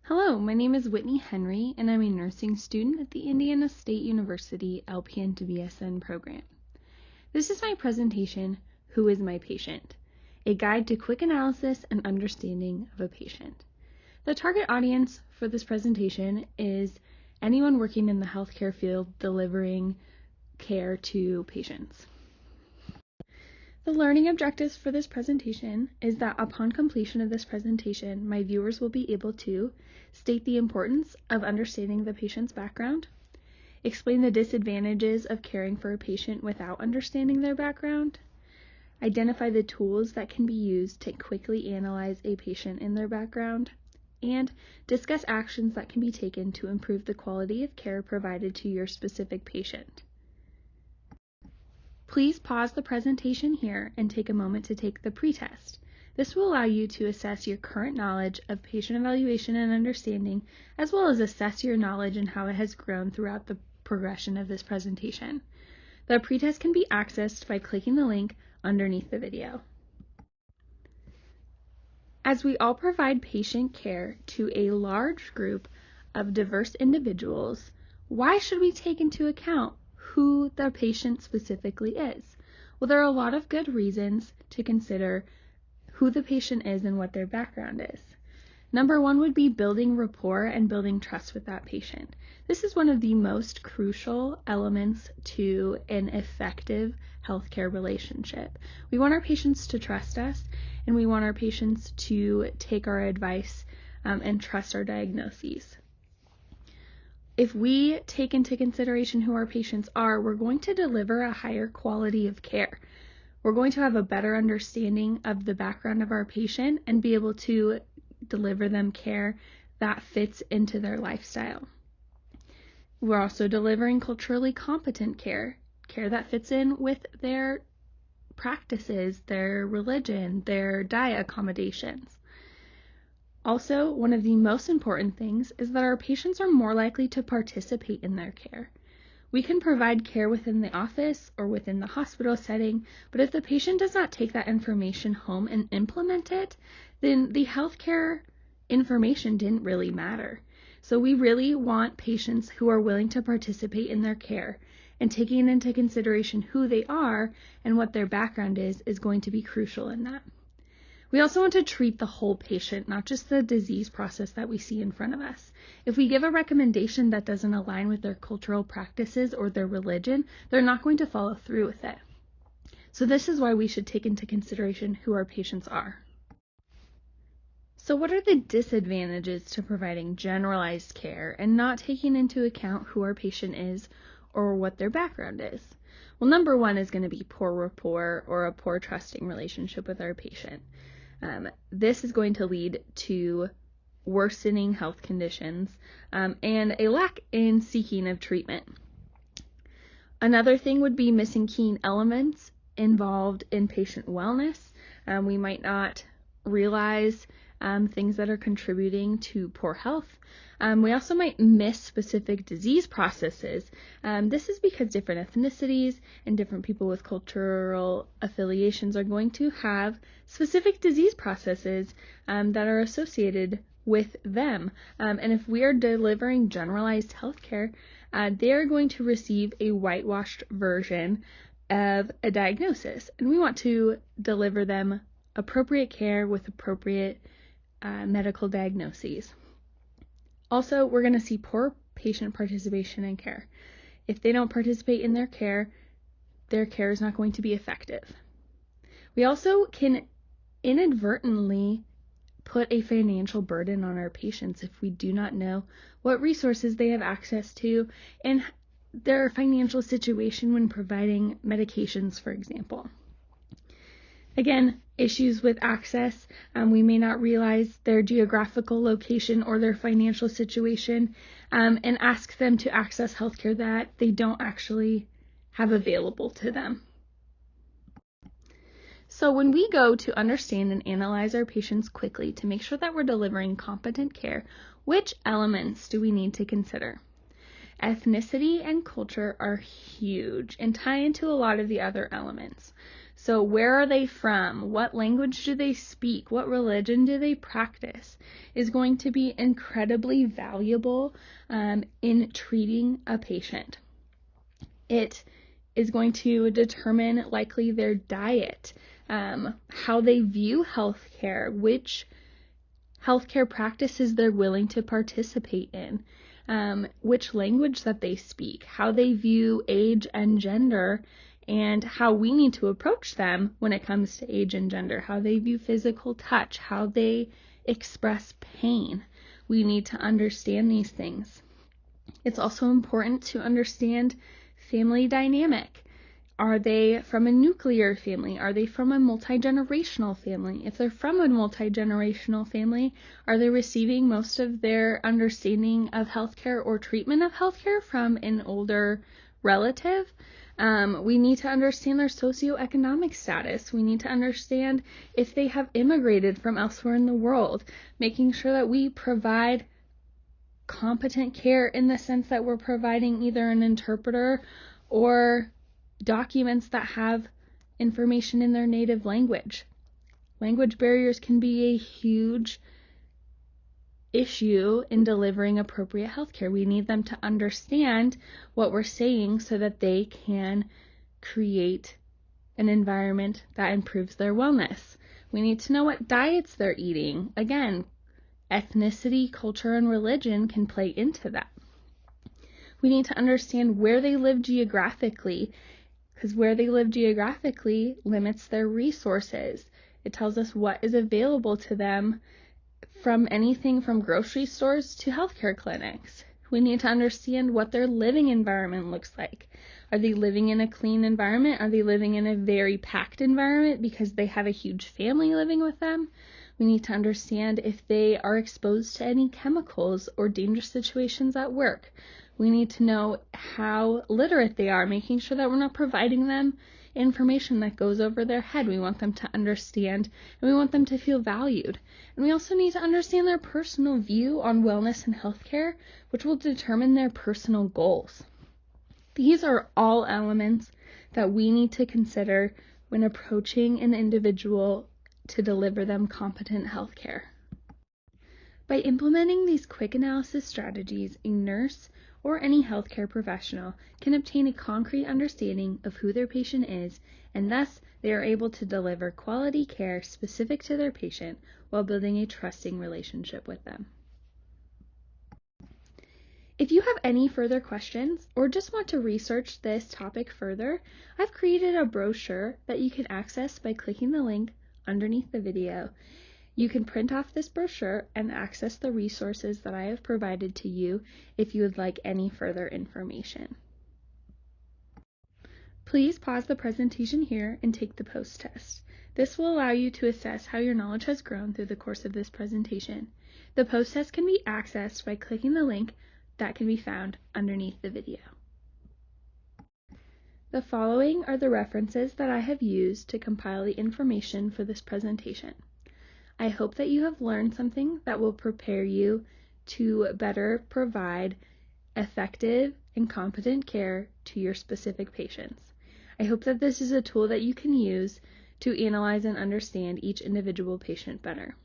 Hello, my name is Whitney Henry, and I'm a nursing student at the Indiana State University LPN to BSN program. This is my presentation, Who is My Patient? A guide to quick analysis and understanding of a patient. The target audience for this presentation is anyone working in the healthcare field delivering care to patients. The learning objectives for this presentation is that upon completion of this presentation, my viewers will be able to state the importance of understanding the patient's background, explain the disadvantages of caring for a patient without understanding their background, identify the tools that can be used to quickly analyze a patient and their background, and discuss actions that can be taken to improve the quality of care provided to your specific patient. Please pause the presentation here and take a moment to take the pretest. This will allow you to assess your current knowledge of patient evaluation and understanding, as well as assess your knowledge and how it has grown throughout the progression of this presentation. The pretest can be accessed by clicking the link underneath the video. As we all provide patient care to a large group of diverse individuals, why should we take into account who the patient specifically is? Well, there are a lot of good reasons to consider who the patient is and what their background is. Number one would be building rapport and building trust with that patient. This is one of the most crucial elements to an effective healthcare relationship. We want our patients to trust us, and we want our patients to take our advice and trust our diagnoses. If we take into consideration who our patients are, we're going to deliver a higher quality of care. We're going to have a better understanding of the background of our patient and be able to deliver them care that fits into their lifestyle. We're also delivering culturally competent care that fits in with their practices, their religion, their diet accommodations. Also, one of the most important things is that our patients are more likely to participate in their care. We can provide care within the office or within the hospital setting, but if the patient does not take that information home and implement it, then the healthcare information didn't really matter. So we really want patients who are willing to participate in their care, and taking into consideration who they are and what their background is going to be crucial in that. We also want to treat the whole patient, not just the disease process that we see in front of us. If we give a recommendation that doesn't align with their cultural practices or their religion, they're not going to follow through with it. So this is why we should take into consideration who our patients are. So what are the disadvantages to providing generalized care and not taking into account who our patient is or what their background is? Well, number one is going to be poor rapport or a poor trusting relationship with our patient. This is going to lead to worsening health conditions and a lack in seeking of treatment. Another thing would be missing key elements involved in patient wellness. We might not realize things that are contributing to poor health. We also might miss specific disease processes. This is because different ethnicities and different people with cultural affiliations are going to have specific disease processes that are associated with them. And if we are delivering generalized healthcare, they are going to receive a whitewashed version of a diagnosis. And we want to deliver them appropriate care with appropriate medical diagnoses. Also, we're going to see poor patient participation in care. If they don't participate in their care is not going to be effective. We also can inadvertently put a financial burden on our patients if we do not know what resources they have access to and their financial situation when providing medications, for example. Again, issues with access. We may not realize their geographical location or their financial situation and ask them to access healthcare that they don't actually have available to them. So when we go to understand and analyze our patients quickly to make sure that we're delivering competent care, which elements do we need to consider? Ethnicity and culture are huge and tie into a lot of the other elements. So where are they from? What language do they speak? What religion do they practice? Is going to be incredibly valuable in treating a patient. It is going to determine likely their diet, how they view healthcare, which healthcare practices they're willing to participate in, which language that they speak, how they view age and gender, and how we need to approach them when it comes to age and gender, how they view physical touch, how they express pain. We need to understand these things. It's also important to understand family dynamic. Are they from a nuclear family? Are they from a multi-generational family? If they're from a multi-generational family, are they receiving most of their understanding of healthcare or treatment of healthcare from an older relative? We need to understand their socioeconomic status. We need to understand if they have immigrated from elsewhere in the world, making sure that we provide competent care in the sense that we're providing either an interpreter or documents that have information in their native language. Language barriers can be a huge issue in delivering appropriate healthcare. We need them to understand what we're saying so that they can create an environment that improves their wellness. We need to know what diets they're eating. Again, ethnicity, culture, and religion can play into that. We need to understand where they live geographically, because where they live geographically limits their resources. It tells us what is available to them, from anything from grocery stores to healthcare clinics. We need to understand what their living environment looks like. Are they living in a clean environment? Are they living in a very packed environment because they have a huge family living with them? We need to understand if they are exposed to any chemicals or dangerous situations at work. We need to know how literate they are, making sure that we're not providing them information that goes over their head. We want them to understand, and we want them to feel valued. And we also need to understand their personal view on wellness and healthcare, which will determine their personal goals. These are all elements that we need to consider when approaching an individual to deliver them competent healthcare. By implementing these quick analysis strategies, a nurse or any healthcare professional can obtain a concrete understanding of who their patient is, and thus they are able to deliver quality care specific to their patient while building a trusting relationship with them. If you have any further questions or just want to research this topic further, I've created a brochure that you can access by clicking the link underneath the video. You can print off this brochure and access the resources that I have provided to you if you would like any further information. Please pause the presentation here and take the post test. This will allow you to assess how your knowledge has grown through the course of this presentation. The post test can be accessed by clicking the link that can be found underneath the video. The following are the references that I have used to compile the information for this presentation. I hope that you have learned something that will prepare you to better provide effective and competent care to your specific patients. I hope that this is a tool that you can use to analyze and understand each individual patient better.